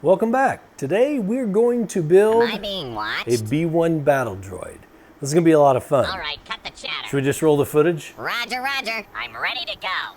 Welcome back. Today we're going to build Am I being watched? a B1 Battle Droid. This is going to be a lot of fun. All right, cut the chatter. Should we just roll the footage? Roger, roger. I'm ready to go.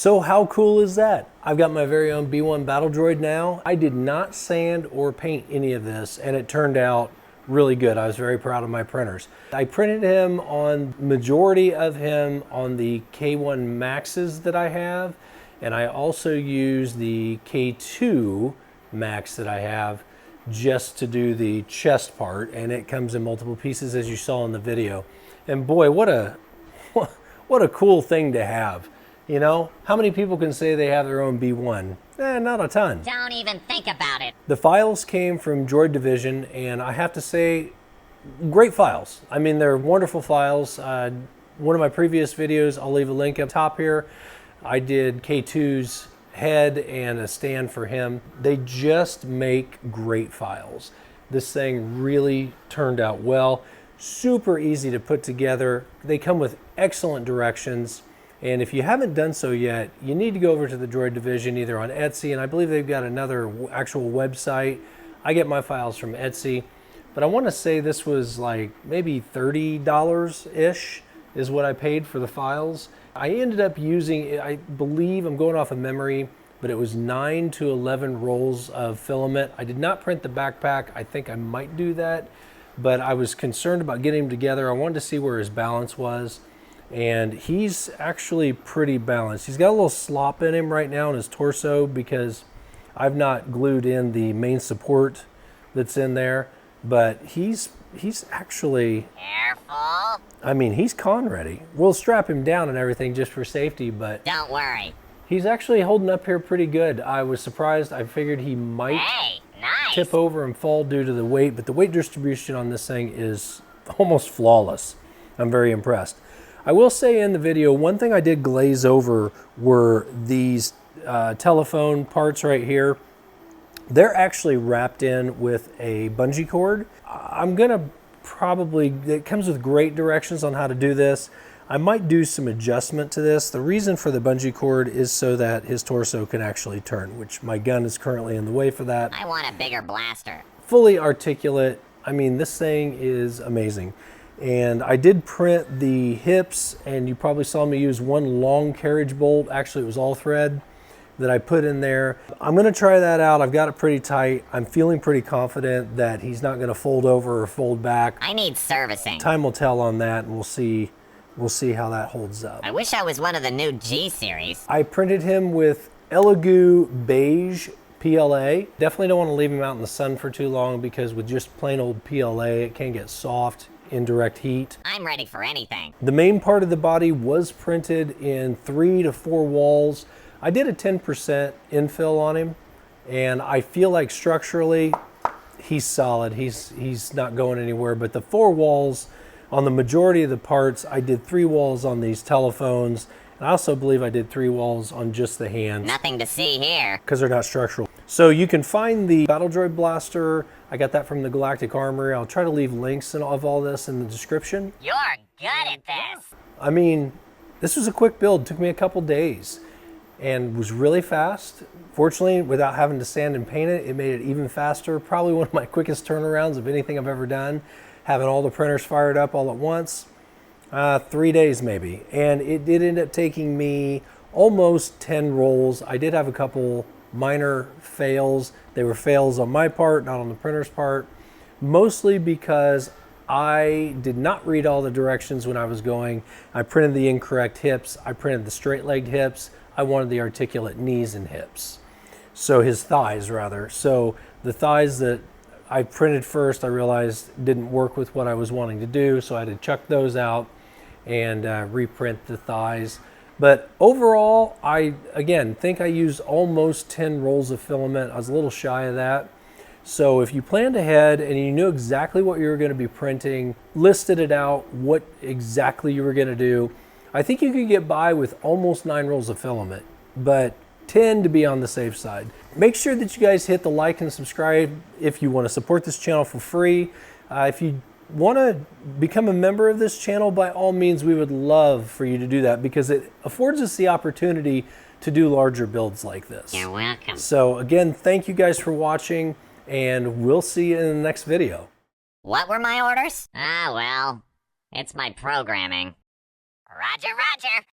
So how cool is that? I've got my very own B1 Battle Droid now. I did not sand or paint any of this, and it turned out really good. I was very proud of my printers. I printed him on majority of him on the K1 Maxes that I have, and I also use the K2 Max that I have just to do the chest part, and it comes in multiple pieces as you saw in the video. And boy, what a cool thing to have. You know, how many people can say they have their own B1? Not a ton. Don't even think about it. The files came from Droid Division, and I have to say, great files. I mean, they're wonderful files. One of my previous videos, I'll leave a link up top here. I did K2's head and a stand for him. They just make great files. This thing really turned out well. Super easy to put together. They come with excellent directions. And if you haven't done so yet, you need to go over to the Droid Division, either on Etsy, and I believe they've got another actual website. I get my files from Etsy, but I want to say this was like maybe $30-ish is what I paid for the files. I ended up using, I believe, I'm going off of memory, but it was 9 to 11 rolls of filament. I did not print the backpack. I think I might do that, but I was concerned about getting him together. I wanted to see where his balance was. And he's actually pretty balanced. He's got a little slop in him right now in his torso because I've not glued in the main support that's in there, but he's actually... Careful. I mean, he's con ready. We'll strap him down and everything just for safety, but... Don't worry. He's actually holding up here pretty good. I was surprised. I figured he might tip over and fall due to the weight, but the weight distribution on this thing is almost flawless. I'm very impressed. I will say in the video, one thing I did glaze over were these telephone parts right here. They're actually wrapped in with a bungee cord. I'm gonna probably, it comes with great directions on how to do this. I might do some adjustment to this. The reason for the bungee cord is so that his torso can actually turn, which my gun is currently in the way for that. I want a bigger blaster. Fully articulate. I mean, this thing is amazing. And I did print the hips, and you probably saw me use one long carriage bolt. Actually, it was all thread that I put in there. I'm gonna try that out. I've got it pretty tight. I'm feeling pretty confident that he's not gonna fold over or fold back. I need servicing. Time will tell on that, and we'll see how that holds up. I wish I was one of the new G series. I printed him with Elegoo Beige PLA. Definitely don't wanna leave him out in the sun for too long because with just plain old PLA, it can get soft in direct heat. I'm ready for anything. The main part of the body was printed in 3 to 4 walls. I did a 10% infill on him, and I feel like structurally he's solid. He's not going anywhere, but the 4 walls on the majority of the parts, I did 3 walls on these telephones, and I also believe I did 3 walls on just the hands. Nothing to see here. Because they're not structural. So you can find the Battle Droid blaster. I got that from the Galactic Armory. I'll try to leave links of all this in the description. You're good at this. I mean, this was a quick build. It took me a couple days and was really fast. Fortunately, without having to sand and paint it, it made it even faster. Probably one of my quickest turnarounds of anything I've ever done. Having all the printers fired up all at once. 3 days maybe. And it did end up taking me almost 10 rolls. I did have a couple minor fails. They were fails on my part, not on the printer's part, mostly because I did not read all the directions when I was going. I printed the incorrect hips. I printed the straight-legged hips. I wanted the articulate knees and hips. So his thighs, rather. So the thighs that I printed first, I realized didn't work with what I was wanting to do, so I had to chuck those out and reprint the thighs. But overall, I, again, think I used almost 10 rolls of filament. I was a little shy of that. So if you planned ahead and you knew exactly what you were going to be printing, listed it out, what exactly you were going to do, I think you could get by with almost 9 rolls of filament, but 10 to be on the safe side. Make sure that you guys hit the like and subscribe if you want to support this channel for free. If you want to become a member of this channel, by all means, we would love for you to do that because it affords us the opportunity to do larger builds like this. You're welcome. So again, thank you guys for watching, and we'll see you in the next video. What were my orders? Ah, well, it's my programming. Roger, roger.